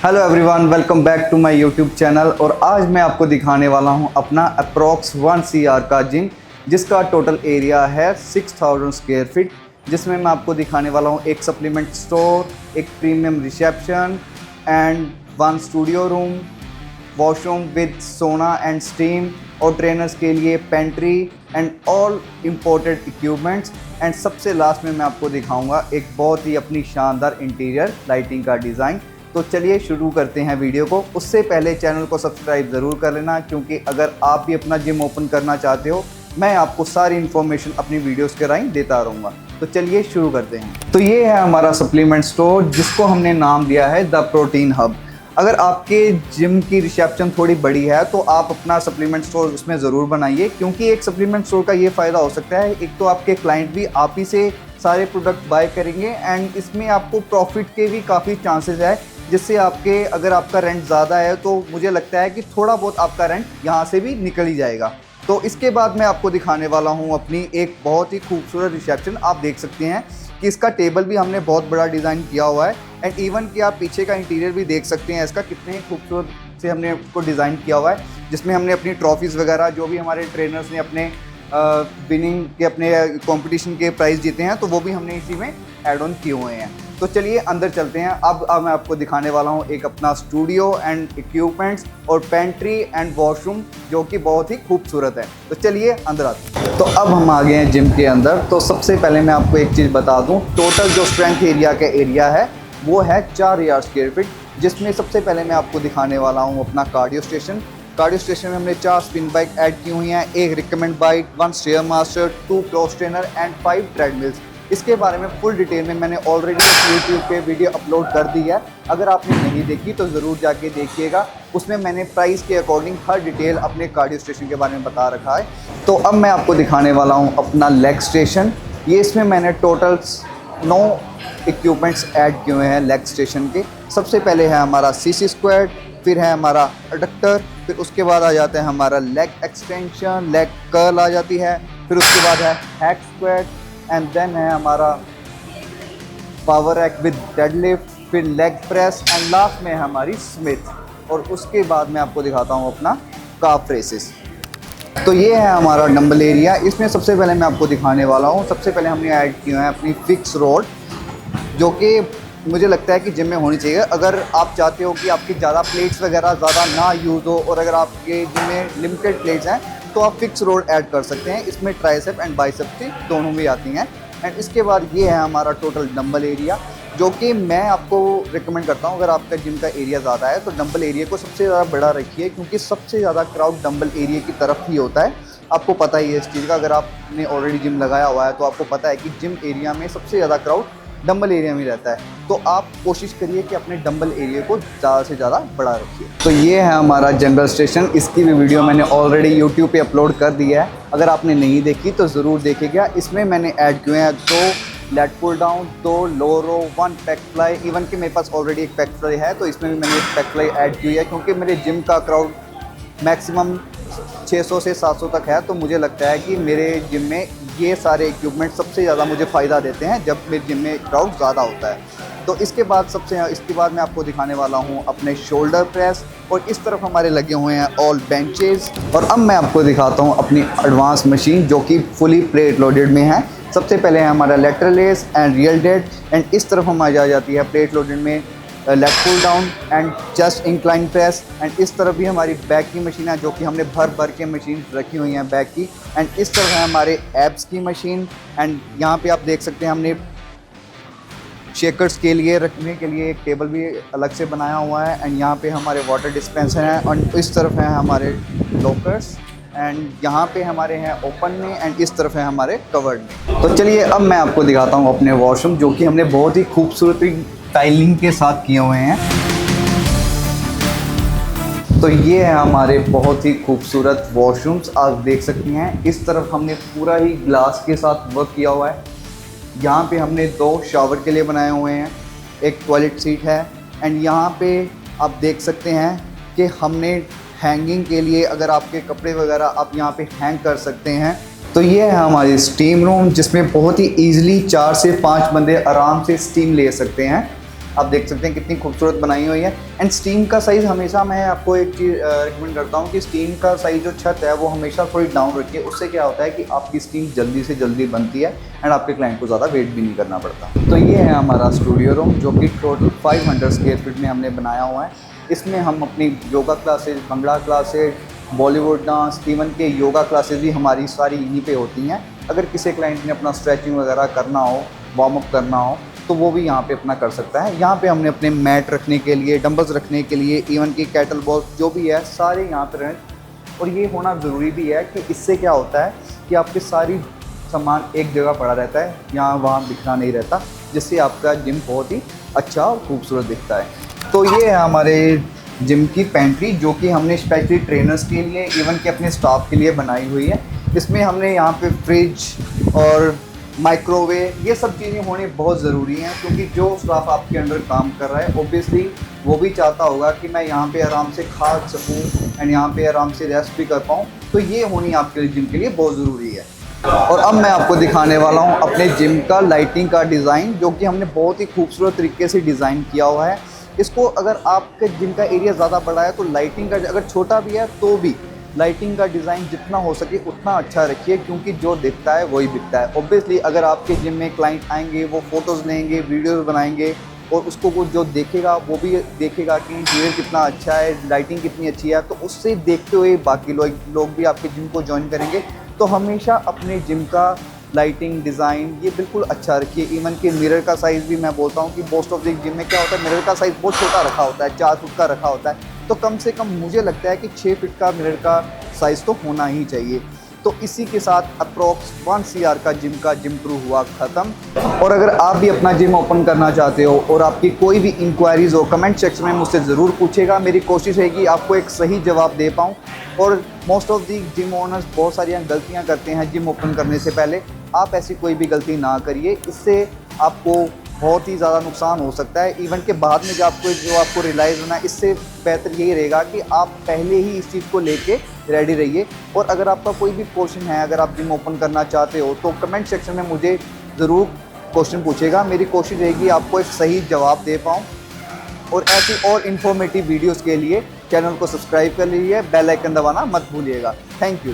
Hello everyone, welcome back to my YouTube channel. और आज मैं आपको दिखाने वाला हूं अपना अप्रॉक्स 1 CR का जिम, जिसका टोटल एरिया है 6000 स्क्वायर फीट। जिसमें मैं आपको दिखाने वाला हूं एक सप्लीमेंट स्टोर, एक premium reception and 1 studio room, washroom with सोना एंड स्टीम, और ट्रेनर्स के लिए pantry and all imported equipments. And सबसे लास्ट में मैं आपको दिखाऊंगा एक बहुत ही अपनी शानदार इंटीरियर लाइटिंग का डिज़ाइन। तो चलिए शुरू करते हैं वीडियो को। उससे पहले चैनल को सब्सक्राइब ज़रूर कर लेना, क्योंकि अगर आप भी अपना जिम ओपन करना चाहते हो, मैं आपको सारी इन्फॉर्मेशन अपनी वीडियोस के राइन देता रहूँगा। तो चलिए शुरू करते हैं। तो ये है हमारा सप्लीमेंट स्टोर, जिसको हमने नाम दिया है द प्रोटीन हब। अगर आपके जिम की रिसेप्शन थोड़ी बड़ी है तो आप अपना सप्लीमेंट स्टोर उसमें ज़रूर बनाइए, क्योंकि एक सप्लीमेंट स्टोर का ये फ़ायदा हो सकता है, एक तो आपके क्लाइंट भी आप ही से सारे प्रोडक्ट बाय करेंगे एंड इसमें आपको प्रॉफिट के भी काफ़ी चांसेस है, जिससे आपके अगर आपका रेंट ज़्यादा है तो मुझे लगता है कि थोड़ा बहुत आपका रेंट यहाँ से भी निकल ही जाएगा। तो इसके बाद मैं आपको दिखाने वाला हूँ अपनी एक बहुत ही खूबसूरत रिसेप्शन। आप देख सकते हैं कि इसका टेबल भी हमने बहुत बड़ा डिज़ाइन किया हुआ है एंड इवन कि आप पीछे का इंटीरियर भी देख सकते हैं इसका कितने खूबसूरत से हमने उसको डिज़ाइन किया हुआ है, जिसमें हमने अपनी ट्रॉफीज़ वगैरह जो भी हमारे ट्रेनर्स ने अपने विनिंग के अपने कंपटीशन के प्राइज़ जीते हैं, तो वो भी हमने इसी में ऐड ऑन किए हुए हैं। तो चलिए अंदर चलते हैं। अब मैं आपको दिखाने वाला हूँ एक अपना स्टूडियो एंड इक्विपमेंट्स और पेंट्री एंड वॉशरूम, जो कि बहुत ही खूबसूरत है। तो चलिए अंदर आते हैं। तो अब हम आ गए हैं जिम के अंदर। तो सबसे पहले मैं आपको एक चीज़ बता दूँ, टोटल जो स्ट्रेंथ एरिया का एरिया है वो है 4000 स्क्वायर फीट, जिसमें सबसे पहले मैं आपको दिखाने वाला हूँ अपना कार्डियो स्टेशन। कार्डियो स्टेशन में हमने 4 स्पिन बाइक ऐड की हुई हैं, एक recommend bike, 1 stair master, 2 cross trainer and 5 treadmills. इसके बारे में फुल डिटेल में मैंने ऑलरेडी यूट्यूब पे वीडियो अपलोड कर दी है, अगर आपने नहीं देखी तो ज़रूर जाके देखिएगा। उसमें मैंने प्राइस के अकॉर्डिंग हर डिटेल अपने कार्डियो स्टेशन के बारे में बता रखा है। तो अब मैं आपको दिखाने वाला हूँ अपना लेग स्टेशन। ये इसमें मैंने टोटल 9 इक्विपमेंट्स ऐड किए हुए हैं लेग स्टेशन के। सबसे पहले है हमारा CC स्क्वाड, फिर है हमारा अडक्टर, फिर उसके बाद आ जाता है हमारा लेग एक्सटेंशन, लेग कर्ल आ जाती है, फिर उसके बाद है हैक स्क्वाड एंड देन है हमारा पावर रैक विद डेडलिफ्ट, फिर लेग प्रेस एंड लास्ट में है हमारी स्मिथ। और उसके बाद मैं आपको दिखाता हूँ अपना काफ रेसेस। तो ये है हमारा डंबल एरिया। इसमें सबसे पहले मैं आपको दिखाने वाला हूँ, सबसे पहले हमने ऐड किए हैं अपनी फिक्स रोड, जो कि मुझे लगता है कि जिम में होनी चाहिए। अगर आप चाहते हो कि आपकी ज़्यादा प्लेट्स वगैरह ज़्यादा ना यूज़ हो और अगर आपके जिम में लिमिटेड प्लेट्स हैं तो आप फिक्स रोड ऐड कर सकते हैं। इसमें ट्राइसेप एंड बाइसेप की दोनों भी आती हैं। एंड इसके बाद ये है हमारा टोटल डंबल एरिया, जो कि मैं आपको रिकमेंड करता हूँ, अगर आपका जिम का एरिया ज़्यादा है तो डंबल एरिया को सबसे ज़्यादा बड़ा रखिए, क्योंकि सबसे ज़्यादा क्राउड डंबल एरिया की तरफ ही होता है। आपको पता ही है इस चीज़ का, अगर आपने ऑलरेडी जिम लगाया हुआ है तो आपको पता है कि जिम एरिया में सबसे ज़्यादा क्राउड डंबल एरिया में रहता है। तो आप कोशिश करिए कि अपने डंबल एरिया को ज़्यादा से ज़्यादा बड़ा रखिए। तो ये है हमारा जंगल स्टेशन। इसकी भी वीडियो मैंने ऑलरेडी यूट्यूब पे अपलोड कर दी है, अगर आपने नहीं देखी तो ज़रूर देखिएगा। इसमें मैंने ऐड किए हैं 2 लेट पुल डाउन, 2 लो रो, 1 पैक फ्लाई। इवन कि मेरे पास ऑलरेडी एक पैक फ्लाई है, तो इसमें भी मैंने एक पैक फ्लाई ऐड की है, क्योंकि मेरे जिम का क्राउड मैक्सिमम 600 से 700 तक है। तो मुझे लगता है कि मेरे जिम में ये सारे इक्विपमेंट सबसे ज़्यादा मुझे फ़ायदा देते हैं जब मेरे जिम में क्राउड ज़्यादा होता है। तो इसके बाद मैं आपको दिखाने वाला हूँ अपने शोल्डर प्रेस, और इस तरफ हमारे लगे हुए हैं ऑल बेंचेस। और अब मैं आपको दिखाता हूँ अपनी एडवांस मशीन, जो कि फुली प्लेट लोडेड में है। सबसे पहले है हमारा लेटरल रेस एंड रियल डेड, एंड इस तरफ हमारी आ जाती है प्लेट लोडेड में leg pull down and chest incline press. And इस तरफ भी हमारी बैक की मशीन है, जो कि हमने भर के मशीन रखी हुई हैं बैक की। एंड इस तरफ है हमारे एब्स की मशीन। एंड यहाँ पे आप देख सकते हैं हमने शेकर्स के लिए रखने के लिए एक टेबल भी अलग से बनाया हुआ है। एंड यहाँ पे हमारे वाटर डिस्पेंसर हैं, और इस तरफ हैं हमारे लॉकर्स, एंड यहाँ पे हमारे हैं ओपन में, एंड इस तरफ है हमारे कवर्ड में। तो चलिए अब मैं आपको दिखाता हूँ अपने वॉशरूम, जो कि हमने बहुत ही खूबसूरती टाइलिंग के साथ किए हुए हैं। तो ये है हमारे बहुत ही खूबसूरत वॉशरूम्स, आप देख सकती हैं। इस तरफ हमने पूरा ही ग्लास के साथ वर्क किया हुआ है। यहाँ पे हमने 2 शावर के लिए बनाए हुए हैं, एक टॉयलेट सीट है। एंड यहाँ पे आप देख सकते हैं कि हमने हैंगिंग के लिए, अगर आपके कपड़े वगैरह आप यहाँ पे हैंग कर सकते हैं। तो ये है हमारी स्टीम रूम, जिसमें बहुत ही ईजिली 4 से 5 बंदे आराम से स्टीम ले सकते हैं। आप देख सकते हैं कितनी खूबसूरत बनाई हुई है। एंड स्टीम का साइज़ हमेशा मैं आपको एक चीज़ रिकमेंड करता हूँ कि स्टीम का साइज़ जो छत है वो हमेशा थोड़ी डाउन रखिए। उससे क्या होता है कि आपकी स्टीम जल्दी से जल्दी बनती है एंड आपके क्लाइंट को ज़्यादा वेट भी नहीं करना पड़ता। तो ये है हमारा स्टूडियो रूम जो कि टोटल 500 स्क्वायर फीट में हमने बनाया हुआ है। इसमें हम अपनी yoga classes, bhangra classes, Bollywood dance, even के योगा क्लासेस भी हमारी सारी यहीं पे होती हैं। अगर किसी क्लाइंट ने अपना स्ट्रेचिंग वगैरह करना हो, वार्म अप करना हो, तो वो भी यहाँ पे अपना कर सकता है। यहाँ पे हमने अपने मैट रखने के लिए, डंबल्स रखने के लिए, इवन की कैटल बॉल्स जो भी है सारे यहाँ पे रहें। और ये होना ज़रूरी भी है कि इससे क्या होता है कि आपके सारी सामान एक जगह पड़ा रहता है, यहाँ वहाँ बिखरा नहीं रहता, जिससे आपका जिम बहुत ही अच्छा और खूबसूरत दिखता है। तो ये है हमारे जिम की पेंट्री जो कि हमने स्पेशली ट्रेनर्स के लिए, इवन के अपने स्टाफ के लिए बनाई हुई है। इसमें हमने यहाँ पे फ्रिज और माइक्रोवेव ये सब चीज़ें होनी बहुत ज़रूरी हैं, क्योंकि जो स्टाफ आपके अंडर काम कर रहा है ऑब्वियसली वो भी चाहता होगा कि मैं यहाँ पे आराम से खा सकूँ एंड यहाँ पे आराम से रेस्ट भी कर पाऊँ। तो ये होनी आपके जिम के लिए बहुत ज़रूरी है। और अब मैं आपको दिखाने वाला हूँ अपने जिम का लाइटिंग का डिज़ाइन, जो कि हमने बहुत ही खूबसूरत तरीके से डिज़ाइन किया हुआ है। इसको अगर आपके जिम का एरिया ज़्यादा बड़ा है तो लाइटिंग का, अगर छोटा भी है तो भी लाइटिंग का डिज़ाइन जितना हो सके उतना अच्छा रखिए, क्योंकि जो दिखता है वही बिकता है। ऑब्वियसली अगर आपके जिम में क्लाइंट आएंगे, वो फ़ोटोज़ लेंगे, वीडियोज़ बनाएंगे और उसको वो जो देखेगा वो भी देखेगा कि इंटीरियर कितना अच्छा है, लाइटिंग कितनी अच्छी है, तो उससे देखते हुए बाकी लोग भी आपके जिम को ज्वाइन करेंगे। तो हमेशा अपने जिम का लाइटिंग डिज़ाइन ये बिल्कुल अच्छा रखिए। इवन कि मिरर का साइज़ भी मैं बोलता हूँ कि मोस्ट ऑफ द जिम में क्या होता है, मिरर का साइज़ बहुत छोटा रखा होता है, 4 फुट का रखा होता है। तो कम से कम मुझे लगता है कि 6 फीट का मिरर का साइज़ तो होना ही चाहिए। तो इसी के साथ अप्रॉक्स 1 CR का जिम टूर हुआ ख़त्म। और अगर आप भी अपना जिम ओपन करना चाहते हो और आपकी कोई भी इंक्वायरीज़ हो, कमेंट सेक्शन में मुझसे ज़रूर पूछेगा। मेरी कोशिश है कि आपको एक सही जवाब दे पाऊँ। और most of the gym owners बहुत सारी गलतियाँ करते हैं जिम ओपन करने से पहले। आप ऐसी कोई भी गलती ना करिए, इससे आपको बहुत ही ज़्यादा नुकसान हो सकता है। इवन के बाद में जो आपको रियलाइज़ होना है, इससे बेहतर यही रहेगा कि आप पहले ही इस चीज़ को लेके रेडी रहिए। और अगर आपका कोई भी क्वेश्चन है, अगर आप जिम ओपन करना चाहते हो, तो कमेंट सेक्शन में मुझे ज़रूर क्वेश्चन पूछेगा। मेरी कोशिश रहेगी आपको एक सही जवाब दे पाऊँ। और ऐसी और इन्फॉर्मेटिव वीडियोज़ के लिए चैनल को सब्सक्राइब कर लीजिए, बेल आइकन दबाना मत भूलिएगा। Thank you.